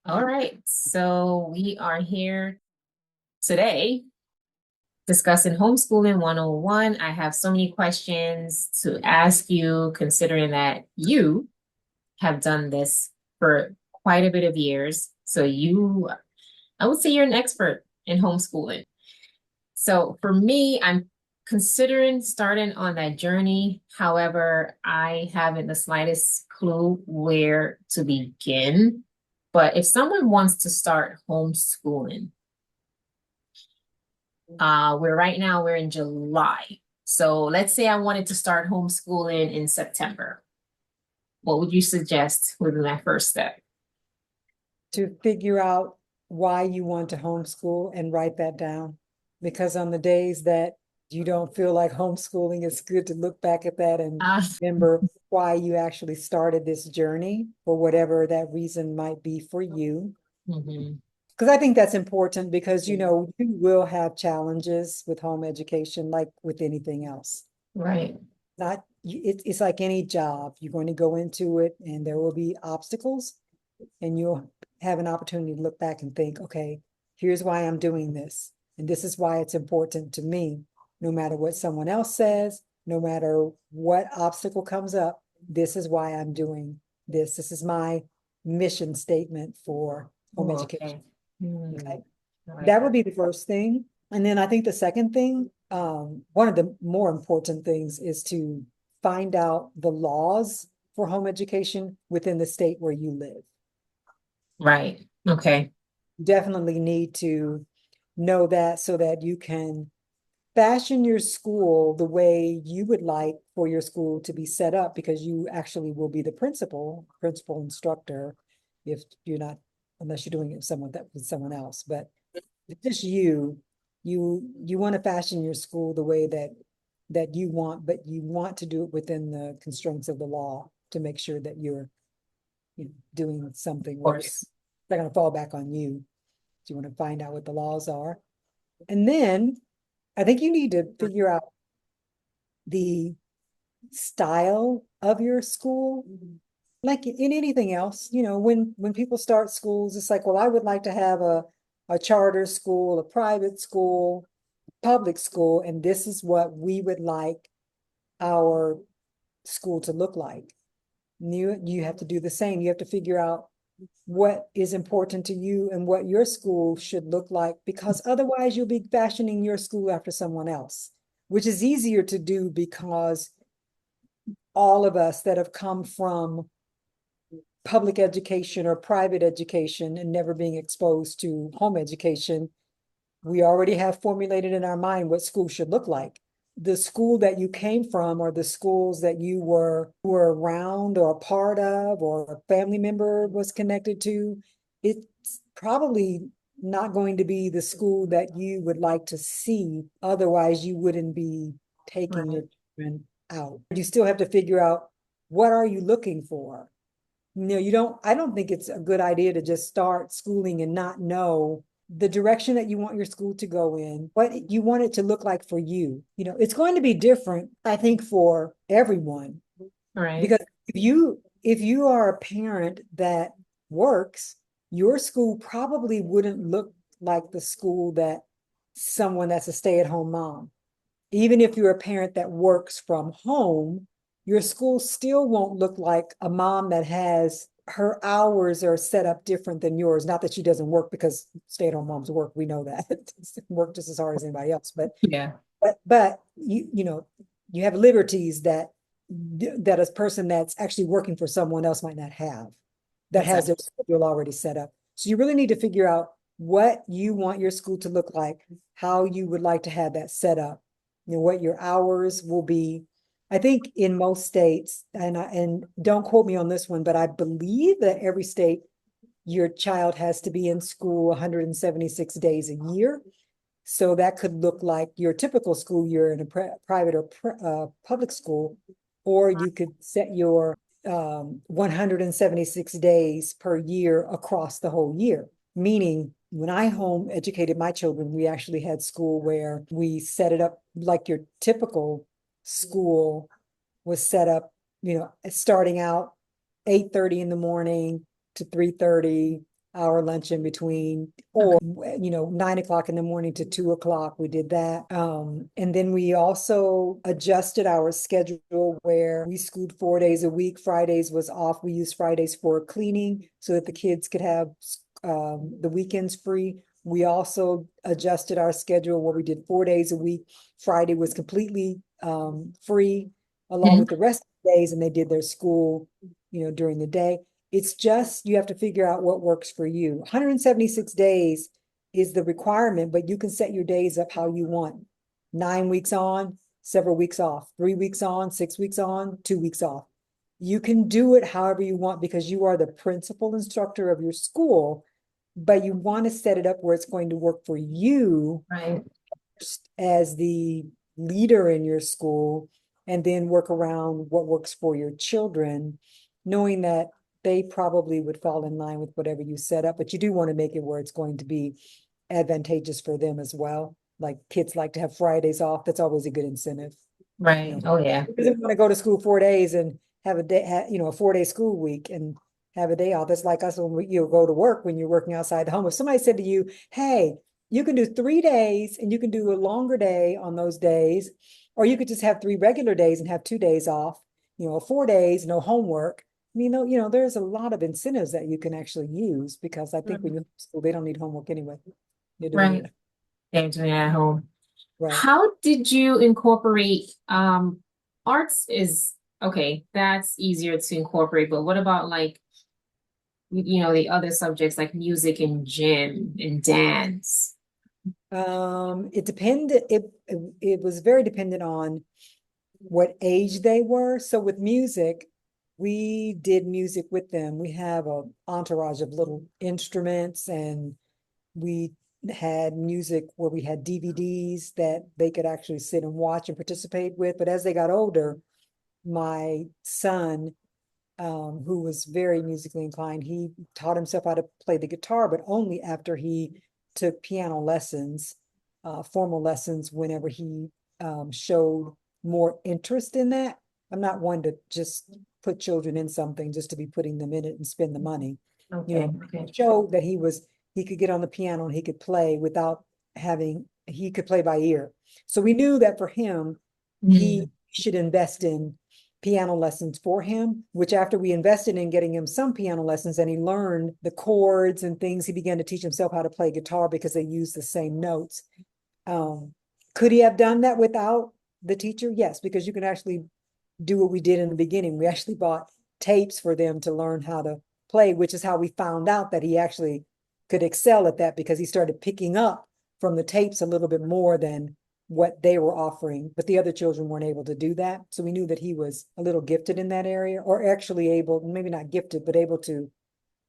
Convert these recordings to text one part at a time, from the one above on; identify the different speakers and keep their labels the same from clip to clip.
Speaker 1: All right, so we are here today discussing homeschooling 101. I have so many questions to ask you, considering that you have done this for quite a bit of years. I would say you're an expert in homeschooling. So for me, I'm considering starting on that journey. However, I haven't the slightest clue where to begin. But if someone wants to start homeschooling, we're in July. So let's say I wanted to start homeschooling in September. What would you suggest would be my first step?
Speaker 2: To figure out why you want to homeschool and write that down. Because on the days that you don't feel like homeschooling, it's good to look back at that and
Speaker 1: Uh,
Speaker 2: remember why you actually started this journey for whatever that reason might be for you.
Speaker 1: mhm.
Speaker 2: Because I think that's important because, you will have challenges with home education, like with anything else.
Speaker 1: Right.
Speaker 2: Not, it's like any job. You're going to go into it and there will be obstacles and you'll have an opportunity to look back and think, okay, here's why I'm doing this. And this is why it's important to me, no matter what someone else says, no matter what obstacle comes up, this is why I'm doing this. This is my mission statement for home
Speaker 1: Oh,
Speaker 2: education.
Speaker 1: okay. Hmm.
Speaker 2: Okay.
Speaker 1: I like
Speaker 2: That would
Speaker 1: that.
Speaker 2: be the first thing. And then I think the second thing, one of the more important things is to find out the laws for home education within the state where you live.
Speaker 1: Right. Okay.
Speaker 2: Definitely need to know that so that you can fashion your school the way you would like for your school to be set up because you actually will be the principal instructor if you're not, unless you're doing it with someone else, but just you want to fashion your school the way that you want, but you want to do it within the constraints of the law to make sure that you're doing something
Speaker 1: Of
Speaker 2: where it's
Speaker 1: course.
Speaker 2: not going to fall back on you. So you want to find out what the laws are. And then I think you need to figure out the style of your school. Like in anything else, when people start schools, it's like, well, I would like to have a charter school, a private school, public school, and this is what we would like our school to look like. You have to do the same. You have to figure out what is important to you and what your school should look like, because otherwise you'll be fashioning your school after someone else, which is easier to do because all of us that have come from public education or private education and never being exposed to home education, we already have formulated in our mind what school should look like. The school that you came from or the schools that you were around or a part of or a family member was connected to, it's probably not going to be the school that you would like to see. Otherwise, you wouldn't be taking your
Speaker 1: Right.
Speaker 2: children out. You still have to figure out, what are you looking for? I don't think it's a good idea to just start schooling and not know the direction that you want your school to go in, what you want it to look like for you. It's going to be different, I think, for everyone.
Speaker 1: Right.
Speaker 2: Because if you are a parent that works, your school probably wouldn't look like the school that someone that's a stay-at-home mom. Even if you're a parent that works from home, your school still won't look like a mom that has her hours are set up different than yours. Not that she doesn't work, because stay-at-home moms work. We know that work just as hard as anybody else. But
Speaker 1: Yeah.
Speaker 2: but you have liberties that a person that's actually working for someone else might not have, that has
Speaker 1: Exactly.
Speaker 2: their schedule already set up. So you really need to figure out what you want your school to look like, how you would like to have that set up, what your hours will be. I think in most states, and don't quote me on this one, but I believe that every state, your child has to be in school 176 days a year. So that could look like your typical school year in a private or public school, or you could set your 176 days per year across the whole year. Meaning, when I home educated my children, we actually had school where we set it up like your typical school was set up, starting out 8:30 in the morning to 3:30. hour lunch in between, or 9 o'clock in the morning to 2 o'clock. We did that. And then we also adjusted our schedule where we schooled 4 days a week. Fridays was off. We used Fridays for cleaning so that the kids could have the weekends free. We also adjusted our schedule where we did 4 days a week. Friday was completely free along with
Speaker 1: Mhm.
Speaker 2: the rest of the days, and they did their school, during the day. It's just you have to figure out what works for you. 176 days is the requirement, but you can set your days up how you want. 9 weeks on, several weeks off, 3 weeks on, 6 weeks on, 2 weeks off. You can do it however you want because you are the principal instructor of your school, but you want to set it up where it's going to work for you
Speaker 1: Right.
Speaker 2: as the leader in your school, and then work around what works for your children, knowing that they probably would fall in line with whatever you set up, but you do want to make it where it's going to be advantageous for them as well. Like kids like to have Fridays off. That's always a good incentive. You
Speaker 1: Right.
Speaker 2: know,
Speaker 1: Oh yeah.
Speaker 2: who doesn't want to go to school 4 days and have a day, a 4 day school week and have a day off? That's like us when you go to work when you're working outside the home. If somebody said to you, hey, you can do 3 days and you can do a longer day on those days, or you could just have 3 regular days and have 2 days off, 4 days, no homework. I mean, there's a lot of incentives that you can actually use because I think when
Speaker 1: Mhm.
Speaker 2: you're in school, they don't need homework anyway. They're doing
Speaker 1: Right.
Speaker 2: it
Speaker 1: They're doing it at home.
Speaker 2: right.
Speaker 1: How did you incorporate arts is okay, that's easier to incorporate, but what about like the other subjects like music and gym and dance?
Speaker 2: It depended, it was very dependent on what age they were. So with music, we did music with them. We have a entourage of little instruments, and we had music where we had DVDs that they could actually sit and watch and participate with. But as they got older, my son, who was very musically inclined, he taught himself how to play the guitar, but only after he took piano lessons, formal lessons, whenever he showed more interest in that. I'm not one to just put children in something just to be putting them in it and spend the money.
Speaker 1: Okay, okay.
Speaker 2: Showed that he could get on the piano and he could play without he could play by ear. So we knew that for him, he
Speaker 1: Mm,
Speaker 2: should invest in piano lessons for him, which after we invested in getting him some piano lessons and he learned the chords and things, he began to teach himself how to play guitar because they use the same notes. Um, could he have done that without the teacher? Yes, because you can actually do what we did in the beginning. We actually bought tapes for them to learn how to play, which is how we found out that he actually could excel at that because he started picking up from the tapes a little bit more than what they were offering, but the other children weren't able to do that. So we knew that he was a little gifted in that area, or actually able, maybe not gifted, but able to,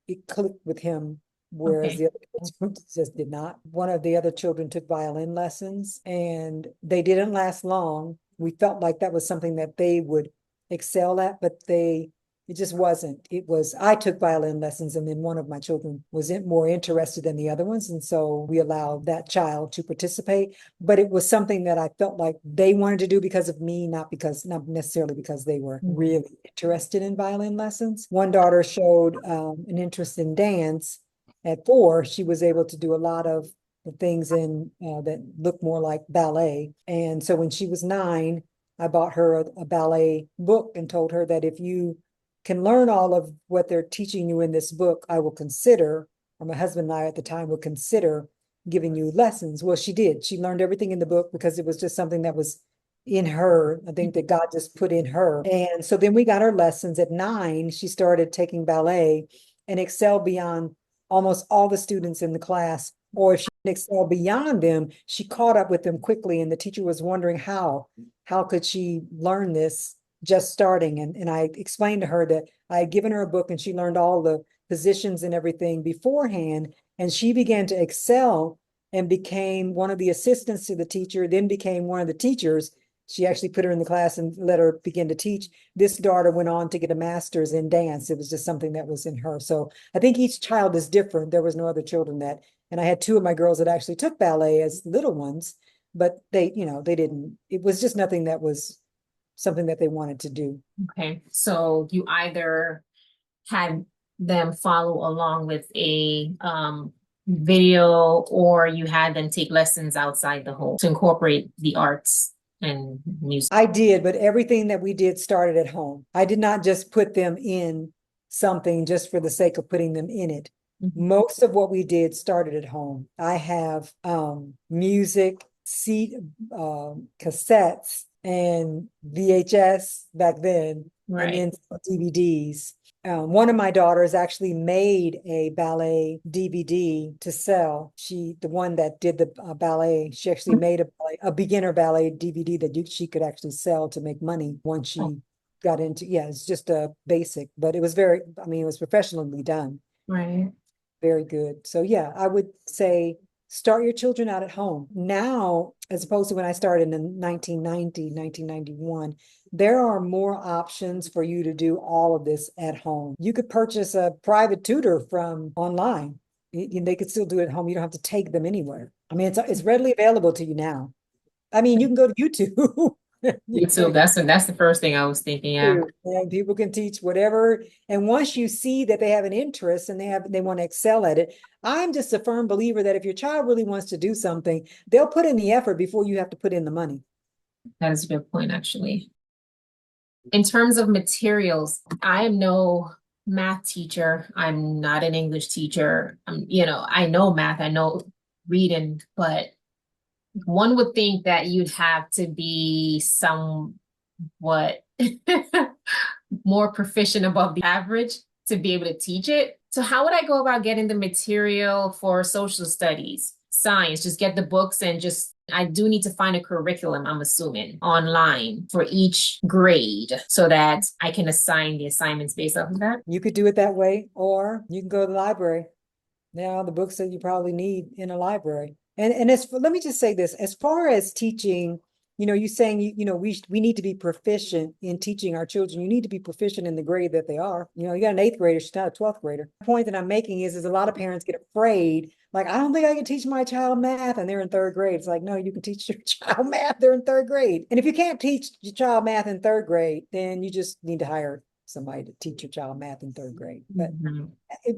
Speaker 2: it clicked with him, whereas
Speaker 1: okay.
Speaker 2: the other kids just did not. One of the other children took violin lessons and they didn't last long. We felt like that was something that they would excel at, but it just wasn't. It was, I took violin lessons and then one of my children was more interested than the other ones. And so we allowed that child to participate, but it was something that I felt like they wanted to do because of me, not necessarily because they were
Speaker 1: Mm,
Speaker 2: really interested in violin lessons. One daughter showed an interest in dance. At 4, she was able to do a lot of the things in that look more like ballet. And so when she was 9, I bought her a ballet book and told her that if you can learn all of what they're teaching you in this book, I will consider, or my husband and I at the time would consider giving you lessons. Well, she did. She learned everything in the book because it was just something that was in her. I think that God just put in her. And so then we got her lessons at 9. She started taking ballet and excelled beyond almost all the students in the class. Or if she didn't excel beyond them, she caught up with them quickly. And the teacher was wondering how could she learn this just starting? And I explained to her that I had given her a book and she learned all the positions and everything beforehand. And she began to excel and became one of the assistants to the teacher, then became one of the teachers. She actually put her in the class and let her begin to teach. This daughter went on to get a master's in dance. It was just something that was in her. So I think each child is different. There was no other children that, and I had 2 of my girls that actually took ballet as little ones, but they didn't, it was just nothing that was something that they wanted to do.
Speaker 1: okay. So you either had them follow along with a video, or you had them take lessons outside the home to incorporate the arts and music?
Speaker 2: I did, but everything that we did started at home. I did not just put them in something just for the sake of putting them in it.
Speaker 1: Mhm.
Speaker 2: Most of what we did started at home. I have music, cassettes, and VHS back then, and
Speaker 1: Right.
Speaker 2: then DVDs. One of my daughters actually made a ballet DVD to sell. The one that did the ballet, she actually made a beginner ballet DVD that she could actually sell to make money once
Speaker 1: Oh,
Speaker 2: she got into, yeah, it's just a basic, but it was very, I mean, it was professionally done.
Speaker 1: right.
Speaker 2: Very good. So yeah, I would say start your children out at home. Now, as opposed to when I started in 1990, 1991, there are more options for you to do all of this at home. You could purchase a private tutor from online. They could still do it at home. You don't have to take them anywhere. I mean, it's readily available to you now. I mean, you can go to YouTube.
Speaker 1: YouTube, that's the first thing I was thinking. Yeah.
Speaker 2: And people can teach whatever. And once you see that they have an interest and they want to excel at it, I'm just a firm believer that if your child really wants to do something, they'll put in the effort before you have to put in the money.
Speaker 1: That is a good point, actually. In terms of materials, I am no math teacher. I'm not an English teacher. I know math, I know reading, but one would think that you'd have to be somewhat more proficient above the average to be able to teach it. So how would I go about getting the material for social studies, science? Just get the books and just I do need to find a curriculum, I'm assuming, online for each grade so that I can assign the assignments based off of that.
Speaker 2: You could do it that way, or you can go to the library. Now the books that you probably need in a library. And let me just say this, as far as teaching, you saying we need to be proficient in teaching our children. You need to be proficient in the grade that they are. You got an eighth grader, she's not a 12th grader. The point that I'm making is a lot of parents get afraid, like, I don't think I can teach my child math, and they're in third grade. It's like, no, you can teach your child math, they're in third grade. And if you can't teach your child math in third grade, then you just need to hire somebody to teach your child math in third grade. But
Speaker 1: Mhm.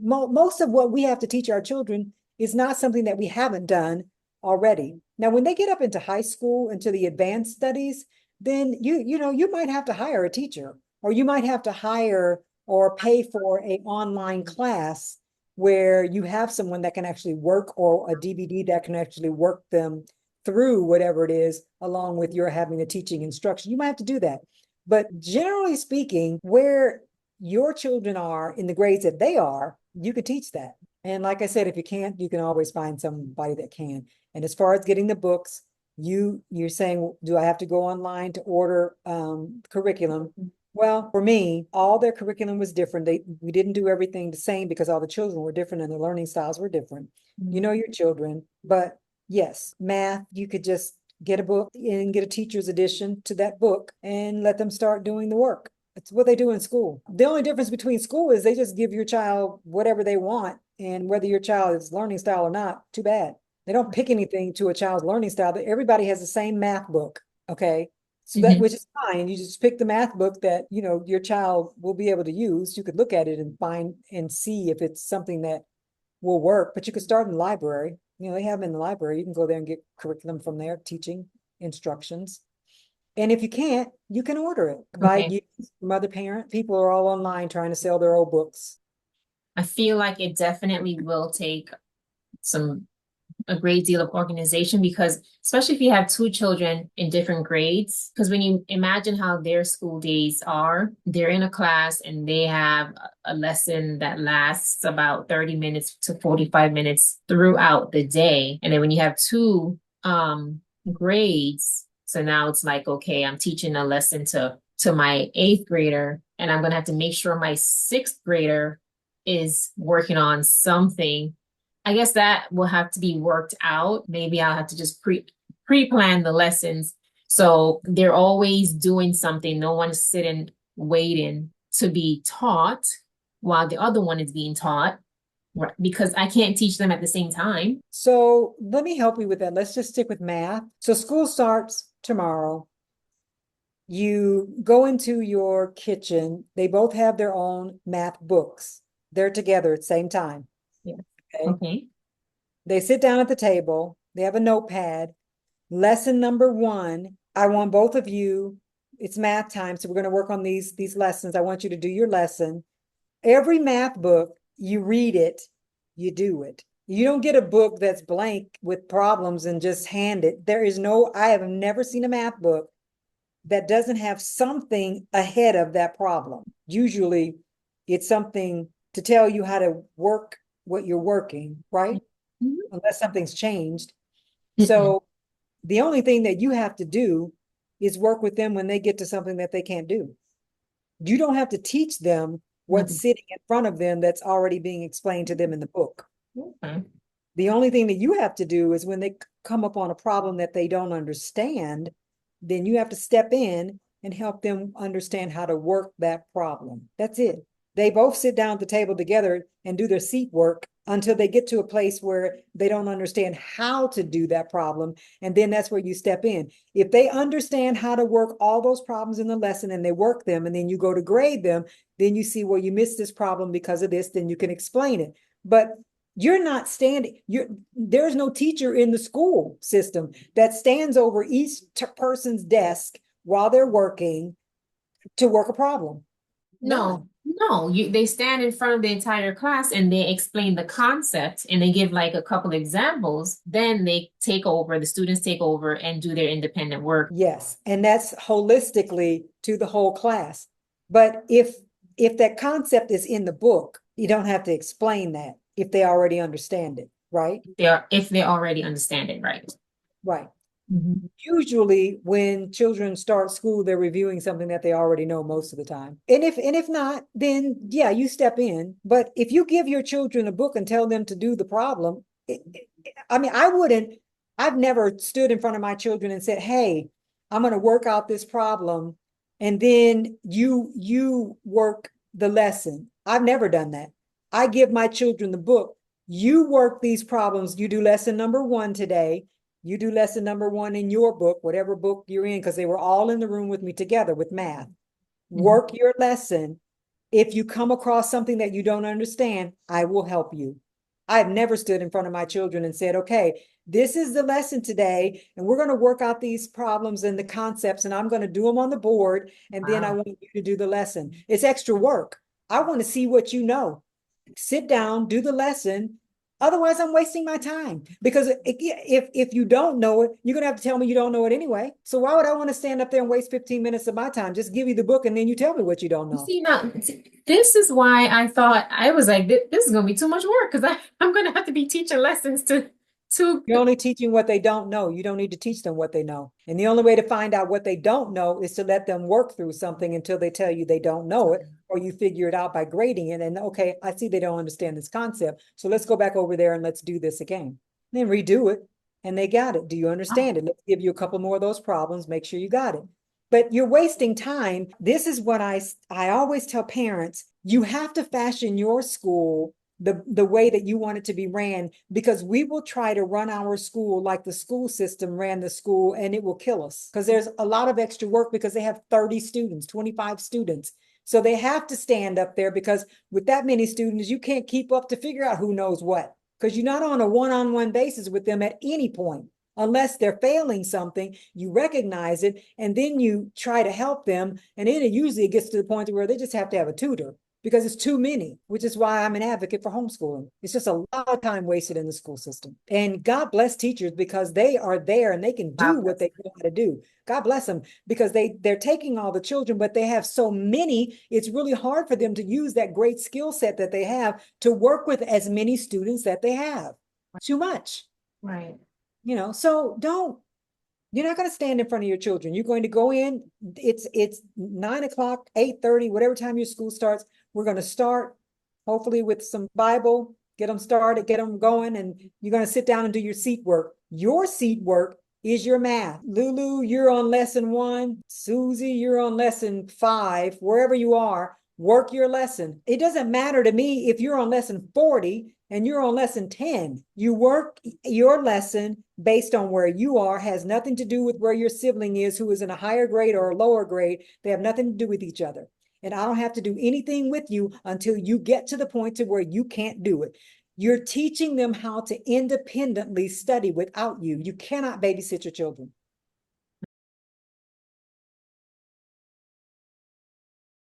Speaker 2: most of what we have to teach our children is not something that we haven't done already. Now, when they get up into high school, into the advanced studies, then you might have to hire a teacher, or you might have to hire or pay for an online class where you have someone that can actually work, or a DVD that can actually work them through whatever it is, along with your having the teaching instruction. You might have to do that. But generally speaking, where your children are in the grades that they are, you could teach that. And like I said, if you can't, you can always find somebody that can. And as far as getting the books, you're saying, do I have to go online to order curriculum? Well, for me, all their curriculum was different. We didn't do everything the same because all the children were different and the learning styles were different. You know your children, but yes, math, you could just get a book and get a teacher's edition to that book and let them start doing the work. It's what they do in school. The only difference between school is they just give your child whatever they want, and whether your child is learning style or not, too bad. They don't pick anything to a child's learning style, but everybody has the same math book. Okay. So that,
Speaker 1: Mhm.
Speaker 2: which is fine. You just pick the math book that, your child will be able to use. You could look at it and find and see if it's something that will work, but you could start in the library. They have them in the library. You can go there and get curriculum from there, teaching instructions. And if you can't, you can order it. Provide
Speaker 1: Okay.
Speaker 2: you from other parent. People are all online trying to sell their old books.
Speaker 1: I feel like it definitely will take some a great deal of organization because especially if you have two children in different grades, because when you imagine how their school days are, they're in a class and they have a lesson that lasts about 30 minutes to 45 minutes throughout the day. And then when you have two grades, so now it's like, okay, I'm teaching a lesson to my eighth grader, and I'm gonna have to make sure my sixth grader is working on something. I guess that will have to be worked out. Maybe I'll have to just pre-plan the lessons so they're always doing something. No one's sitting waiting to be taught while the other one is being taught, right? Because I can't teach them at the same time.
Speaker 2: So let me help you with that. Let's just stick with math. So school starts tomorrow. You go into your kitchen. They both have their own math books they're together at the same time.
Speaker 1: Yeah.
Speaker 2: Okay.
Speaker 1: Okay.
Speaker 2: They sit down at the table, they have a notepad. Lesson number one, I want both of you, it's math time, so we're going to work on these lessons. I want you to do your lesson. Every math book, you read it, you do it. You don't get a book that's blank with problems and just hand it. There is no, I have never seen a math book that doesn't have something ahead of that problem. Usually it's something to tell you how to work what you're working, right?
Speaker 1: Mhm.
Speaker 2: Unless something's changed.
Speaker 1: Mm-mm.
Speaker 2: So the only thing that you have to do is work with them when they get to something that they can't do. You don't have to teach them what's
Speaker 1: Mm-mm.
Speaker 2: sitting in front of them that's already being explained to them in the book.
Speaker 1: Okay.
Speaker 2: The only thing that you have to do is when they come upon a problem that they don't understand, then you have to step in and help them understand how to work that problem. That's it. They both sit down at the table together and do their seat work until they get to a place where they don't understand how to do that problem. And then that's where you step in. If they understand how to work all those problems in the lesson and they work them, and then you go to grade them, then you see, well, you missed this problem because of this, then you can explain it. But you're not standing, there's no teacher in the school system that stands over each person's desk while they're working to work a problem.
Speaker 1: No,
Speaker 2: None.
Speaker 1: no, they stand in front of the entire class and they explain the concept and they give like a couple examples. Then they take over, the students take over and do their independent work.
Speaker 2: Yes, and that's holistically to the whole class. But if that concept is in the book, you don't have to explain that if they already understand it, right?
Speaker 1: If they already understand it, right?
Speaker 2: Right.
Speaker 1: Mhm.
Speaker 2: Usually when children start school, they're reviewing something that they already know most of the time. And if not, then yeah, you step in. But if you give your children a book and tell them to do the problem, I mean, I've never stood in front of my children and said, hey, I'm going to work out this problem and then you work the lesson. I've never done that. I give my children the book. You work these problems. You do lesson number one today. You do lesson number one in your book, whatever book you're in, because they were all in the room with me together with math.
Speaker 1: Mhm.
Speaker 2: Work your lesson. If you come across something that you don't understand, I will help you. I've never stood in front of my children and said, okay, this is the lesson today, and we're going to work out these problems and the concepts, and I'm going to do them on the board, and then I
Speaker 1: Wow.
Speaker 2: want you to do the lesson. It's extra work. I want to see what you know. Sit down, do the lesson. Otherwise, I'm wasting my time because if you don't know it, you're gonna have to tell me you don't know it anyway. So why would I want to stand up there and waste 15 minutes of my time? Just give you the book and then you tell me what you don't
Speaker 1: You
Speaker 2: know.
Speaker 1: see, now this is why I thought I was like, this is gonna be too much work because I'm gonna have to be teaching lessons to
Speaker 2: You're only teaching what they don't know. You don't need to teach them what they know. And the only way to find out what they don't know is to let them work through something until they tell you they don't know it, or you figure it out by grading it. And okay, I see they don't understand this concept. So let's go back over there and let's do this again. Then redo it. And they got it. Do you
Speaker 1: Oh,
Speaker 2: understand it? Let's give you a couple more of those problems. Make sure you got it. But you're wasting time. This is what I always tell parents. You have to fashion your school the way that you want it to be ran, because we will try to run our school like the school system ran the school and it will kill us because there's a lot of extra work because they have 30 students, 25 students. So they have to stand up there because with that many students, you can't keep up to figure out who knows what, because you're not on a one-on-one basis with them at any point. Unless they're failing something, you recognize it and then you try to help them. And then it usually gets to the point where they just have to have a tutor because it's too many, which is why I'm an advocate for homeschooling. It's just a lot of time wasted in the school system. And God bless teachers because they are there and they can do
Speaker 1: wow.
Speaker 2: what they know how to do. God bless them because they're taking all the children, but they have so many, it's really hard for them to use that great skill set that they have to work with as many students that they have. Too much,
Speaker 1: Right.
Speaker 2: so don't, you're not going to stand in front of your children. You're going to go in. It's 9 o'clock, 8:30, whatever time your school starts. We're going to start, hopefully with some Bible. Get them started, get them going, and you're going to sit down and do your seat work. Your seat work is your math. Lulu, you're on lesson one. Susie, you're on lesson five. Wherever you are, work your lesson. It doesn't matter to me if you're on lesson 40 and you're on lesson 10. You work your lesson based on where you are, has nothing to do with where your sibling is, who is in a higher grade or a lower grade. They have nothing to do with each other. and I don't have to do anything with you until you get to the point to where you can't do it. You're teaching them how to independently study without you. You cannot babysit your children.